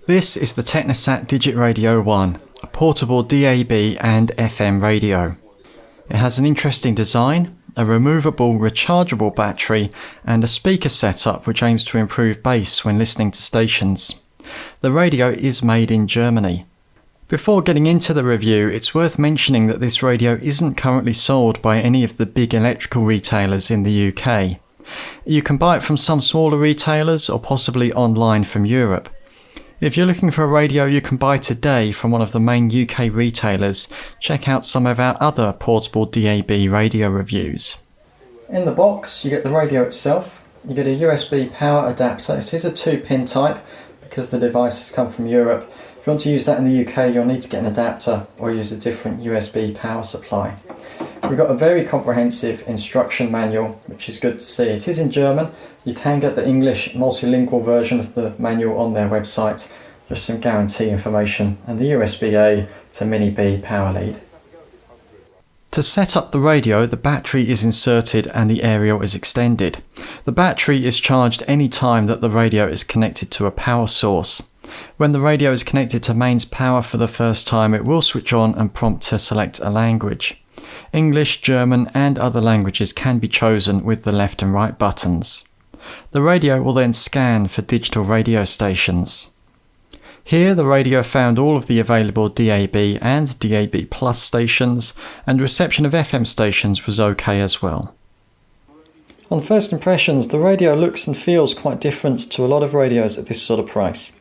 This is the TechniSat DIGITRADIO 1, a portable DAB and FM radio. It has an interesting design, a removable rechargeable battery and a speaker setup which aims to improve bass when listening to stations. The radio is made in Germany. Before getting into the review, it's worth mentioning that this radio isn't currently sold by any of the big electrical retailers in the UK. You can buy it from some smaller retailers or possibly online from Europe. If you're looking for a radio you can buy today from one of the main UK retailers, check out some of our other portable DAB radio reviews. In the box you get the radio itself, you get a USB power adapter. It is a 2-pin type because the device has come from Europe. If you want to use that in the UK you'll need to get an adapter or use a different USB power supply. We've got a very comprehensive instruction manual, which is good to see. It is in German. You can get the English multilingual version of the manual on their website, just some guarantee information, and the USB-A to Mini-B power lead. To set up the radio, the battery is inserted and the aerial is extended. The battery is charged any time that the radio is connected to a power source. When the radio is connected to mains power for the first time, it will switch on and prompt to select a language. English, German and other languages can be chosen with the left and right buttons. The radio will then scan for digital radio stations. Here the radio found all of the available DAB and DAB Plus stations, and reception of FM stations was okay as well. On first impressions, the radio looks and feels quite different to a lot of radios at this sort of price.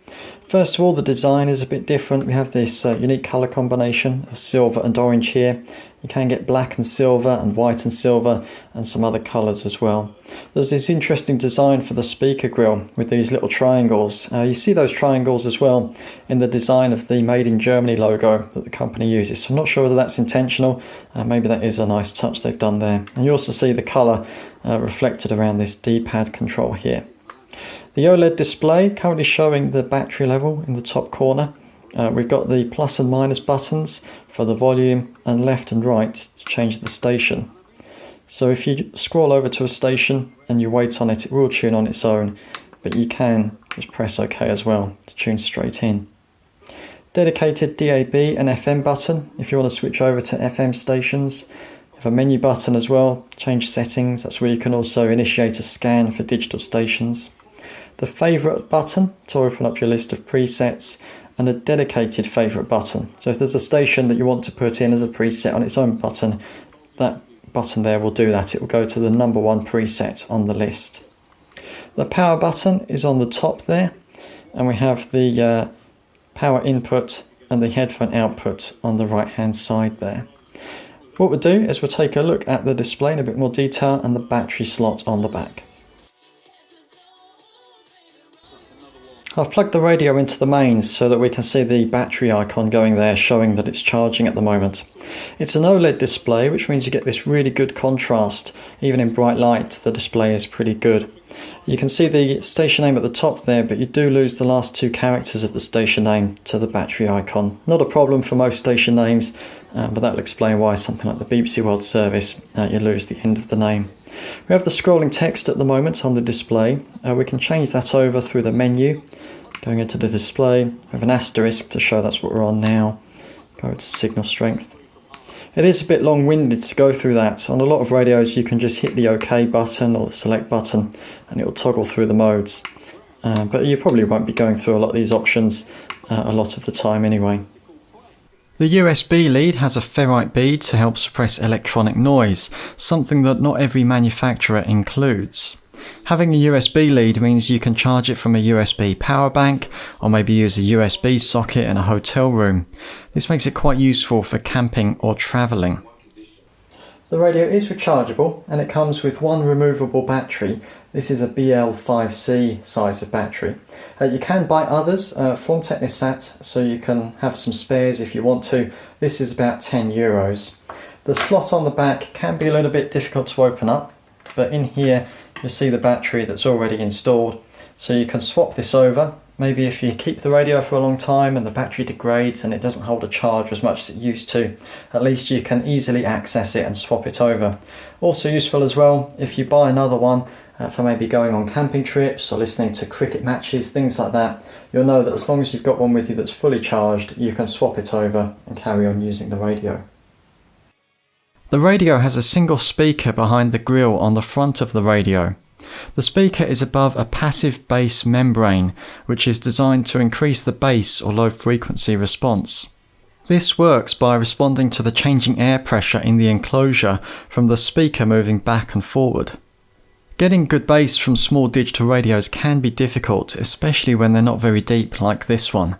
First of all, the design is a bit different. We have this unique colour combination of silver and orange here. You can get black and silver and white and silver and some other colours as well. There's this interesting design for the speaker grille with these little triangles. You see those triangles as well in the design of the Made in Germany logo that the company uses. So I'm not sure whether that's intentional. Maybe that is a nice touch they've done there. And you also see the colour reflected around this D-pad control here. The OLED display currently showing the battery level in the top corner. We've got the plus and minus buttons for the volume and left and right to change the station. So if you scroll over to a station and you wait on it, it will tune on its own, but you can just press OK as well to tune straight in. Dedicated DAB and FM button if you want to switch over to FM stations. You have a menu button as well, change settings. That's where you can also initiate a scan for digital stations. The favourite button to open up your list of presets, and a dedicated favourite button. So if there's a station that you want to put in as a preset on its own button, that button there will do that. It will go to the number one preset on the list. The power button is on the top there, and we have the power input and the headphone output on the right hand side there. What we'll do is we'll take a look at the display in a bit more detail and the battery slot on the back. I've plugged the radio into the mains so that we can see the battery icon going there showing that it's charging at the moment. It's an OLED display, which means you get this really good contrast. Even in bright light the display is pretty good. You can see the station name at the top there, but you do lose the last two characters of the station name to the battery icon. Not a problem for most station names, but that'll explain why something like the BBC World Service you lose the end of the name. We have the scrolling text at the moment on the display. We can change that over through the menu. Going into the display, we have an asterisk to show that's what we're on now. Go to signal strength. It is a bit long-winded to go through that. On a lot of radios you can just hit the OK button or the select button and it will toggle through the modes. But you probably won't be going through a lot of these options a lot of the time anyway. The USB lead has a ferrite bead to help suppress electronic noise, something that not every manufacturer includes. Having a USB lead means you can charge it from a USB power bank or maybe use a USB socket in a hotel room. This makes it quite useful for camping or travelling. The radio is rechargeable and it comes with one removable battery. This is a BL5C size of battery. You can buy others from TechniSat, so you can have some spares if you want to. This is about €10. The slot on the back can be a little bit difficult to open up, but in here you'll see the battery that's already installed. So you can swap this over. Maybe if you keep the radio for a long time and the battery degrades and it doesn't hold a charge as much as it used to, at least you can easily access it and swap it over. Also useful as well if you buy another one for maybe going on camping trips or listening to cricket matches, things like that, you'll know that as long as you've got one with you that's fully charged, you can swap it over and carry on using the radio. The radio has a single speaker behind the grille on the front of the radio. The speaker is above a passive bass membrane, which is designed to increase the bass or low frequency response. This works by responding to the changing air pressure in the enclosure from the speaker moving back and forward. Getting good bass from small digital radios can be difficult, especially when they're not very deep like this one.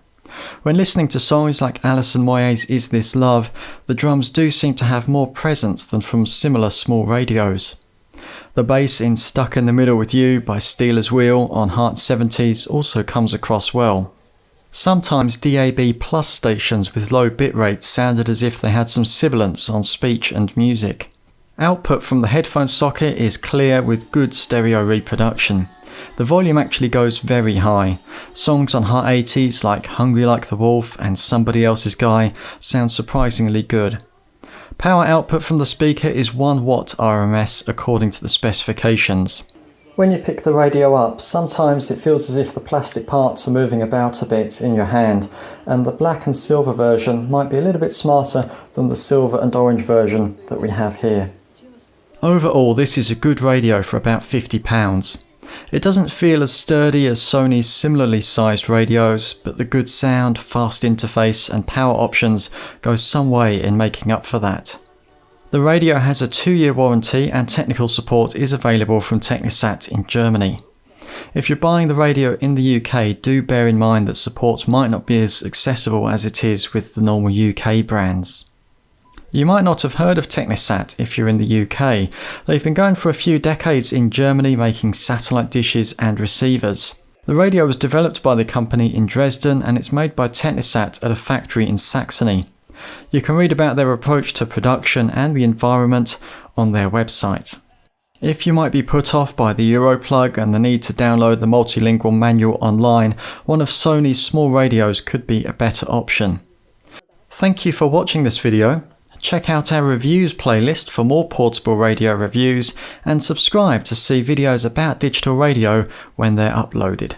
When listening to songs like Alison Moyet's Is This Love, the drums do seem to have more presence than from similar small radios. The bass in Stuck in the Middle with You by Steelers Wheel on Heart 70s also comes across well. Sometimes DAB Plus stations with low bit rates sounded as if they had some sibilance on speech and music. Output from the headphone socket is clear with good stereo reproduction. The volume actually goes very high. Songs on Heart 80s like Hungry Like the Wolf and Somebody Else's Guy sound surprisingly good. Power output from the speaker is 1 watt RMS according to the specifications. When you pick the radio up, sometimes it feels as if the plastic parts are moving about a bit in your hand, and the black and silver version might be a little bit smarter than the silver and orange version that we have here. Overall, this is a good radio for about £50. It doesn't feel as sturdy as Sony's similarly sized radios, but the good sound, fast interface and power options go some way in making up for that. The radio has a 2-year warranty and technical support is available from TechniSat in Germany. If you're buying the radio in the UK, do bear in mind that support might not be as accessible as it is with the normal UK brands. You might not have heard of TechniSat if you're in the UK. They've been going for a few decades in Germany making satellite dishes and receivers. The radio was developed by the company in Dresden and it's made by TechniSat at a factory in Saxony. You can read about their approach to production and the environment on their website. If you might be put off by the Europlug and the need to download the multilingual manual online, one of Sony's small radios could be a better option. Thank you for watching this video. Check out our reviews playlist for more portable radio reviews and subscribe to see videos about digital radio when they're uploaded.